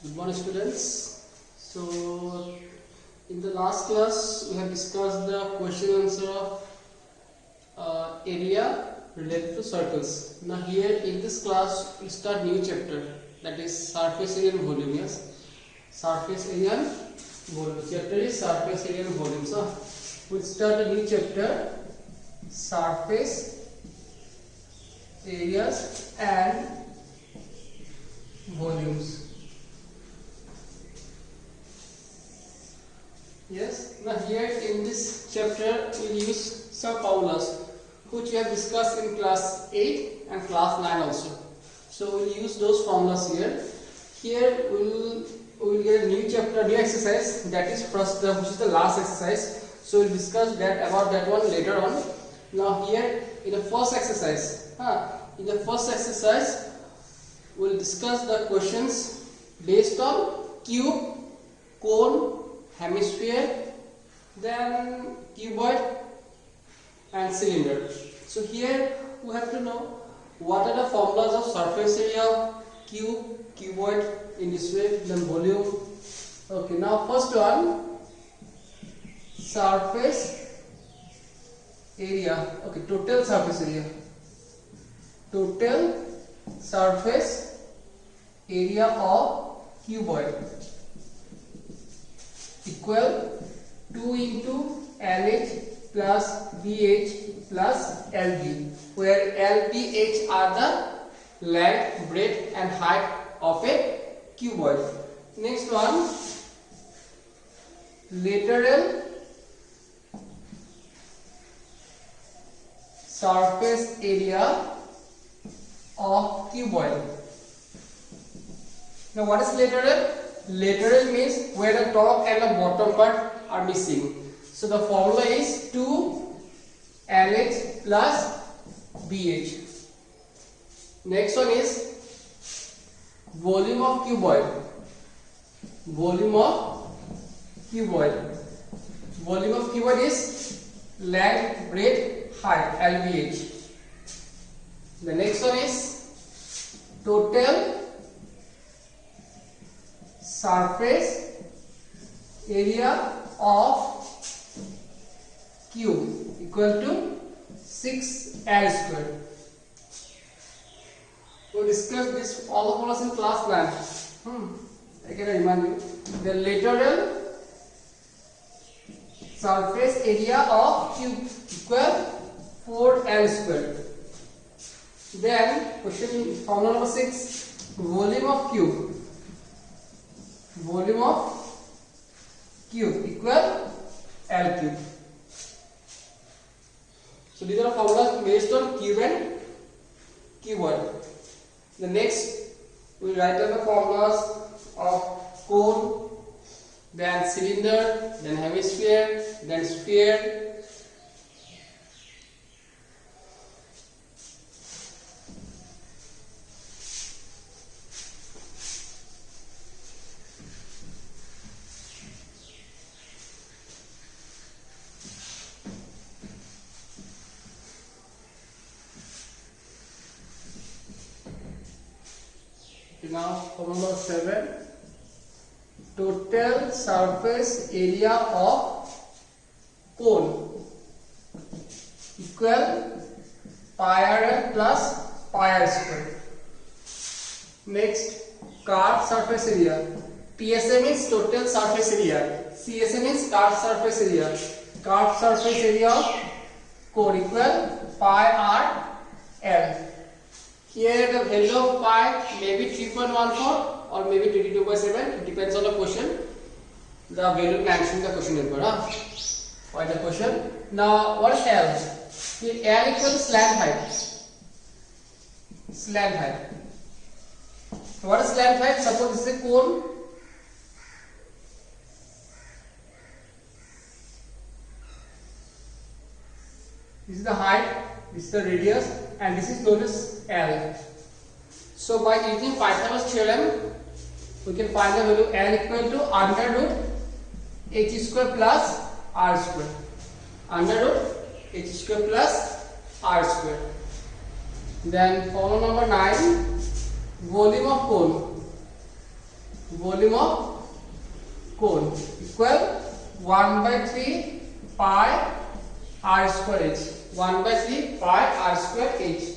Good morning, students. So, in the last class, we have discussed the question answer of area related to circles. Now, here in this class, we start new chapter, that is surface area and volume. Yes, surface area and volume. Chapter is surface area and volume. So, we start a new chapter, surface areas and volumes. Yes, now here in this chapter we will use some formulas which we have discussed in class 8 and class 9 also. So we will use those formulas here. Here we will get a new chapter, new exercise, that is first which is the last exercise. So we will discuss about that one later on. Now here in the first exercise, we will discuss the questions based on cube, cone, hemisphere, then cuboid and cylinder. So here we have to know what are the formulas of surface area, cube, cuboid in this way, then volume. Okay, now first one, surface area. Okay, total surface area. Total surface area of cuboid equal 2 into LH plus BH plus LB, where LBH are the length, breadth and height of a cuboid. Next one, lateral surface area of cuboid. Now what is lateral? Lateral means where the top and the bottom part are missing. So the formula is 2 LH plus BH. Next one is volume of cuboid. Volume of cuboid. Volume of cuboid is length, breadth, height, LBH. The next one is total surface area of cube equal to 6L square. We discussed this all of us in class 9. I can remind you. The lateral surface area of cube equal 4L square. Then question formula number 6, volume of cube. Volume of cube equal L cube. So these are formulas based on cube and cuboid. The next we write down the formulas of cone, then cylinder, then hemisphere, then sphere. Now formula 7, total surface area of cone equal pi r plus pi r square. Next, curved surface area. TSA means total surface area. CSA means curved surface area. Curved surface area of cone equal pi r L. Here the value of pi may be 3.14 or maybe 22/7. It depends on the question. The value mentioned in the question paper. Why the question? Now what is L? Here L equals slant height. Slant height. What is slant height? Suppose this is a cone. This is the height. This is the radius, and this is known as L. So by using Pythagoras theorem, we can find the value L equal to under root h square plus r square. Under root h square plus r square. Then formula number 9, volume of cone. volume of cone equal 1 by 3 pi r square h. 1 by 3 pi r square h.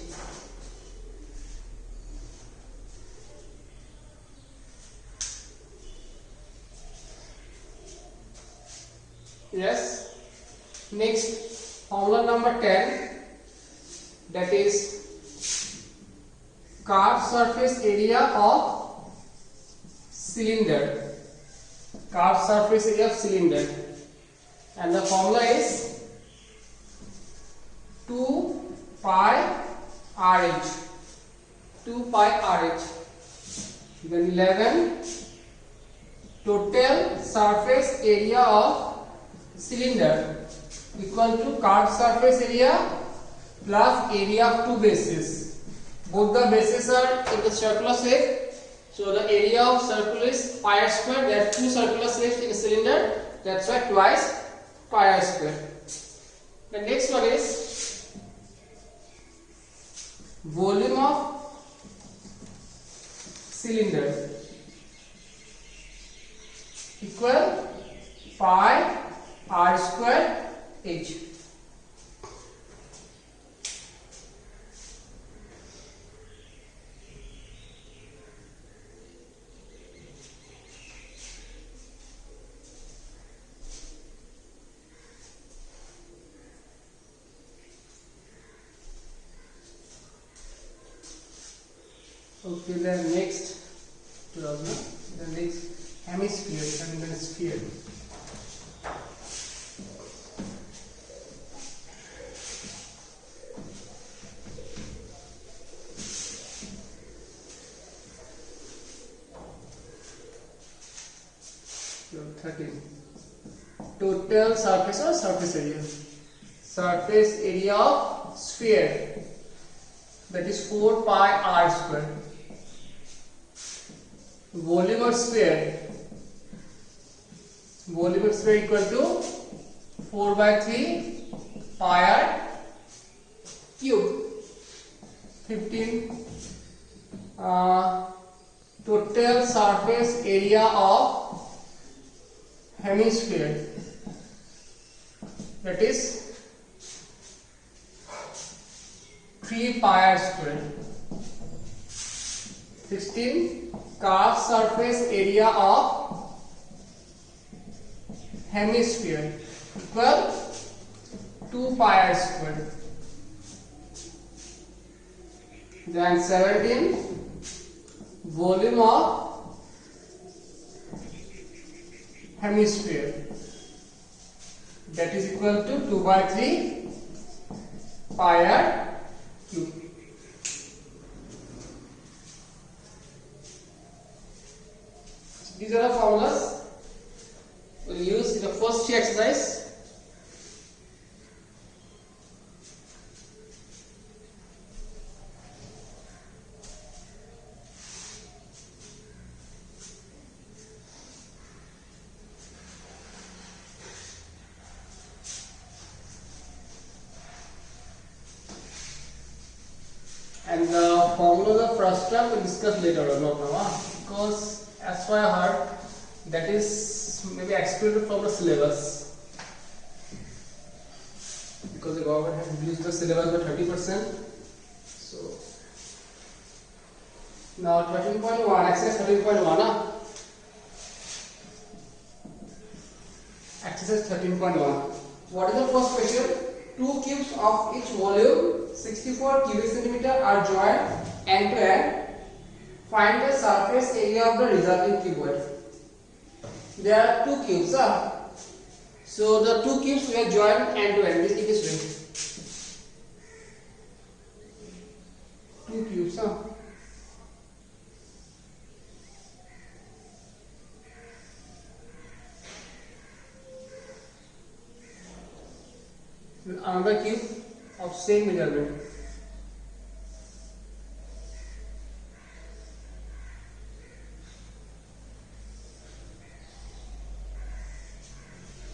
Yes. Next, formula number 10, that is curved surface area of cylinder. Curved surface area of cylinder, and the formula is 2 pi RH. 2 pi RH. Then 11, total surface area of cylinder equal to curved surface area plus area of two bases. Both the bases are in the circular shape, so the area of circle is pi r square. There are two circular shapes in a cylinder, that's why twice pi r square. The next one is volume of cylinder equal pi r square h. Okay, then next the next hemisphere and then sphere. So 13. Total surface or surface area. Surface area of sphere, that is 4 pi r square. Volume of sphere. Volume of sphere equal to 4 by 3 pi r cube. 15. Total surface area of hemisphere, that is 3 pi r square. 16. Curved surface area of hemisphere equal 2 pi r square. Then 17. Volume of hemisphere, that is equal to 2 by 3 pi r cube. These are the formulas we'll use in the first three exercise. And the formula of the first term we'll discuss later on, not now, because as far I heard, that is maybe excluded from the syllabus, because the government has reduced the syllabus by 30%. So now 13.1, exercise 13.1. Exercise 13.1. What is the first question? Two cubes of each volume 64 cubic centimeter are joined end to end. Find the surface area of the resulting cuboid. There are two cubes. So the two cubes were joined end to end. It is two cubes. Another cube of same measurement.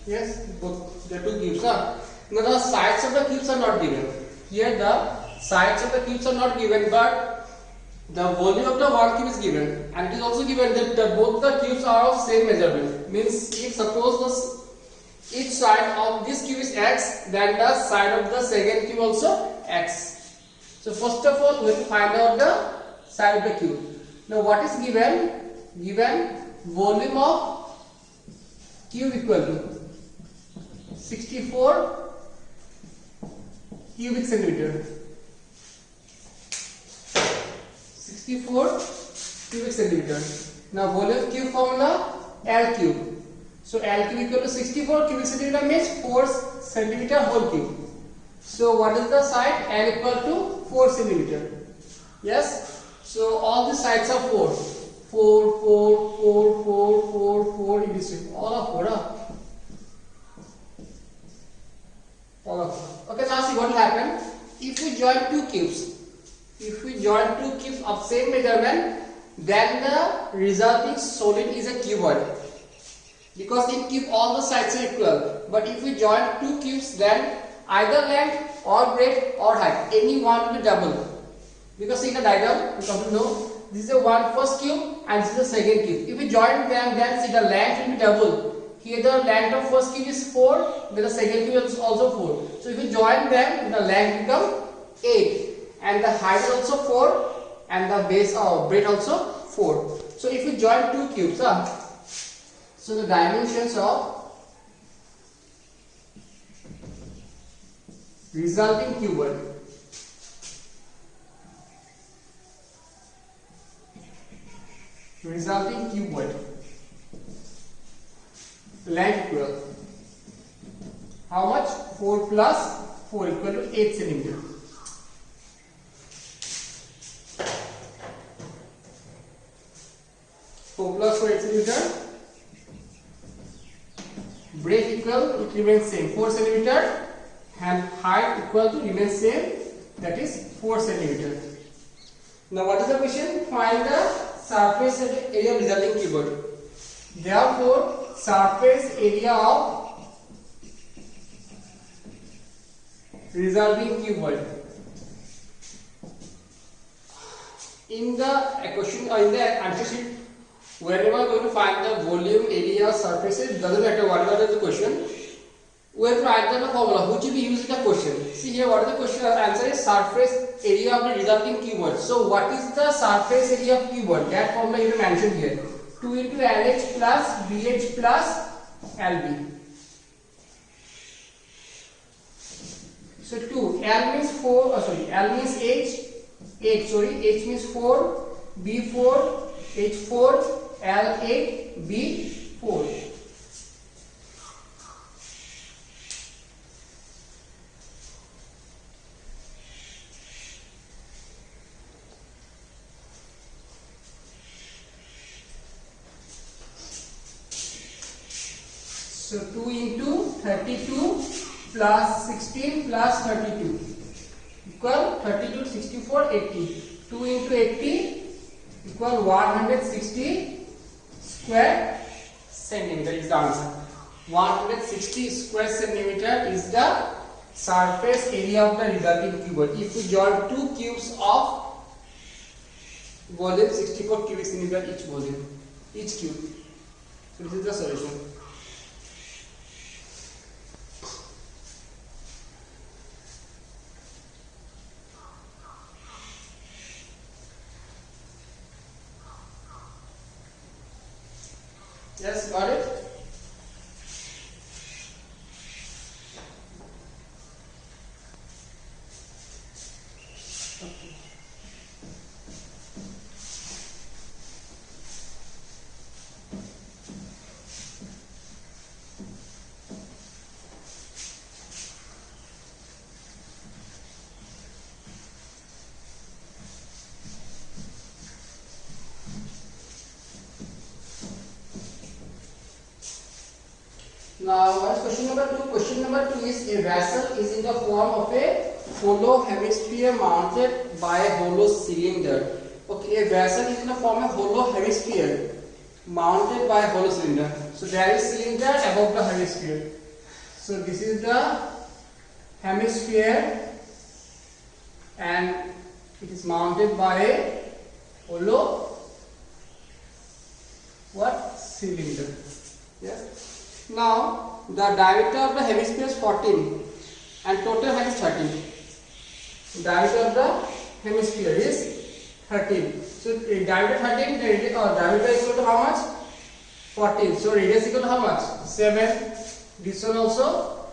Yes, both the two cubes are. Now the sides of the cubes are not given. Here the sides of the cubes are not given, but the volume of the one cube is given, and it is also given that both the cubes are of same measurement. Means if suppose each side of this cube is x, then the side of the second cube also x. So first of all, we will find out the side of the cube. Now what is given? Given volume of cube equal to 64 cubic centimeter. 64 cubic centimeter. Now volume of cube formula L cube. So L cube equal to 64 cubic centimeter means 4 centimeter whole cube. So what is the side? L equal to 4 centimeter. Yes. So all the sides are 4. 4, 4, 4, 4, 4, 4 in this way. All are 4. Huh? All are 4. Okay, now see what will happen. If we join two cubes. If we join two cubes of same measurement, then the resulting solid is a cuboid. Because in cube all the sides are equal. But if we join two cubes, then either length or breadth or height, any one will be double. Because in the diagram, you come to know this is the first cube and this is the second cube. If we join them, then see the length will be double. Here the length of first cube is 4, then the second cube is also 4. So if we join them, the length becomes 8. And the height is also 4 and the base or breadth also 4. So if we join two cubes, so the dimensions of resulting cuboid length equal how much? 4 plus 4 equal to 8 centimeter. Plus 4 centimeter. Breadth equal, it remains same, 4 centimeter, and height equal to remains same, that is 4 centimeter. Now what is the question? Find the surface area of resulting cuboid. Therefore, surface area of resulting cuboid. In the question or in the answer sheet, whenever we are going to find the volume, area, surfaces, doesn't matter whatever is the question, we have to write down the formula which will be used in the question. See here, what is the question? Answer is surface area of the resulting cuboid. So what is the surface area of cuboid? That formula you have mentioned here. 2 into LH plus BH plus LB. So 2, L means 4, L means H, H means 4, B4, H4, L8, B4. So 2 into 32 plus 16 plus 32 equal 32 to 64 80. 2 into 80 equal 160 square centimeter is the answer. 160 square centimeter is the surface area of the resulting cuboid. If we join two cubes of volume 64 cubic centimeter each cube. So this is the solution. Yes, got it? Okay. Now, what is question number 2? Question number 2 is a vessel is in the form of a hollow hemisphere mounted by a hollow cylinder. Okay, a vessel is in the form of hollow hemisphere mounted by a hollow cylinder. So there is cylinder above the hemisphere. So this is the hemisphere and it is mounted by a hollow what? Cylinder. Yes. Now the diameter of the hemisphere is 14 and total height is 13. Diameter of the hemisphere is 13. So diameter 13, the diameter is equal to how much? 14. So radius equal to how much? 7. This one also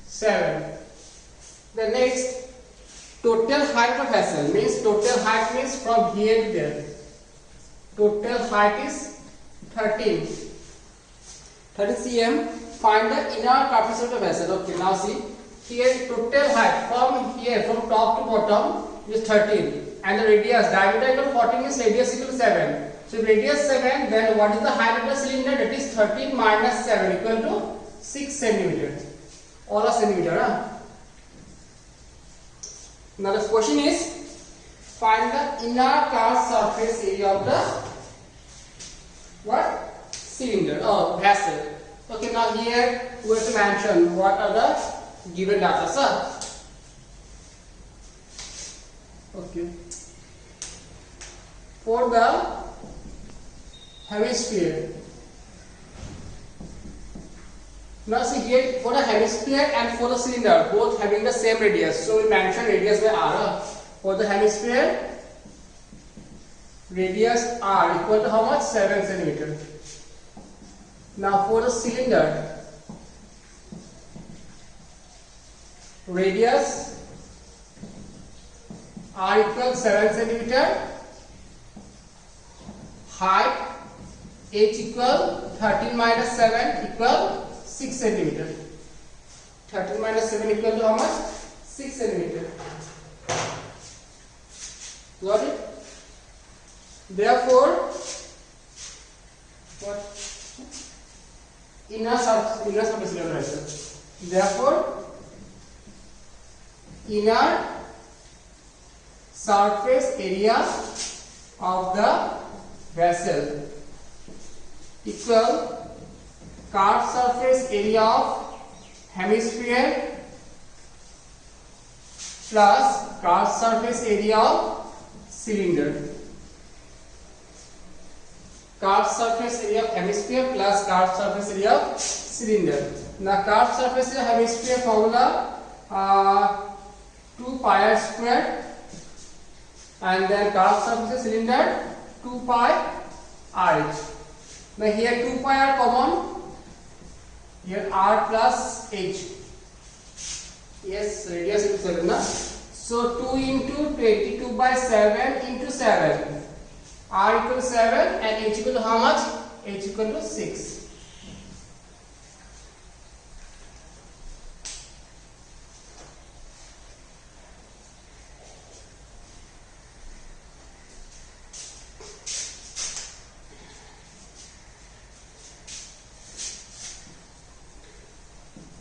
7. The next, total height of vessel means total height means from here to there. Total height is 13 cm. Find the inner curvature of the vessel. Okay, now see here total height from here from top to bottom is 13 and the radius diameter equal to 14 is radius equal to 7. So radius 7, then what is the height of the cylinder? That is 13 minus 7 equal to 6 centimeter. All are centimeter. Now the question is find the inner curved surface area of the what? Cylinder or vessel. Okay, now here we have to mention what are the given data, sir. Okay. For the hemisphere. Now see here for the hemisphere and for the cylinder both having the same radius. So we mention radius by r. For the hemisphere radius r equal to how much? 7 centimeter. Now for the cylinder radius r equals 7 centimeter. Height h equal 13 minus 7 equal 6 centimeter. 13 minus 7 equal to how much? 6 centimeter. Got it? Therefore, what? Inner surface area of vessel. Therefore, inner surface area of the vessel equal curved surface area of hemisphere plus curved surface area of cylinder. Curved surface area of hemisphere plus curved surface area of cylinder. Now curved surface area of hemisphere formula 2 pi r square and then curved surface of cylinder 2 pi r. Now here 2 pi r common, here r plus h. Yes, radius is 7 na? So 2 into 22 by 7 into 7. R equal to 7 and h equal to how much? H equal to 6.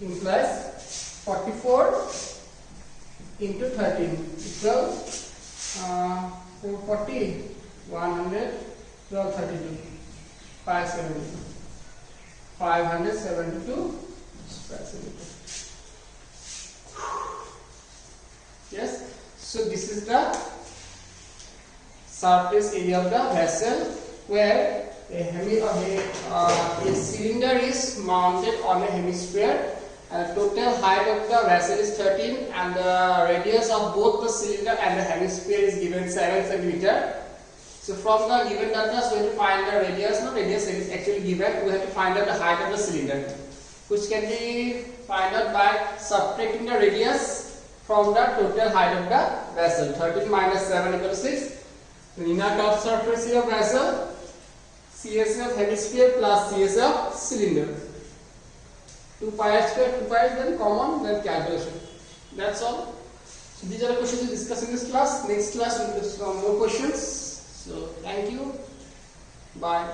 Implies 44 into 13 equal 440, 100, 1232, 572, 572 square centimeter. Yes, so this is the surface area of the vessel where a cylinder is mounted on a hemisphere. And total height of the vessel is 13 and the radius of both the cylinder and the hemisphere is given 7 centimeter. So from the given data, so we have to find the radius. No, radius is actually given. We have to find out the height of the cylinder, which can be find out by subtracting the radius from the total height of the vessel. 13 minus 7 equals 6. The inner curved surface area of vessel, CSA of hemisphere plus CSA of cylinder. 2 pi r square, 2 pi is then common, then calculation. That's all. So these are the questions we discuss in this class. Next class we will do some more questions. So thank you. Bye.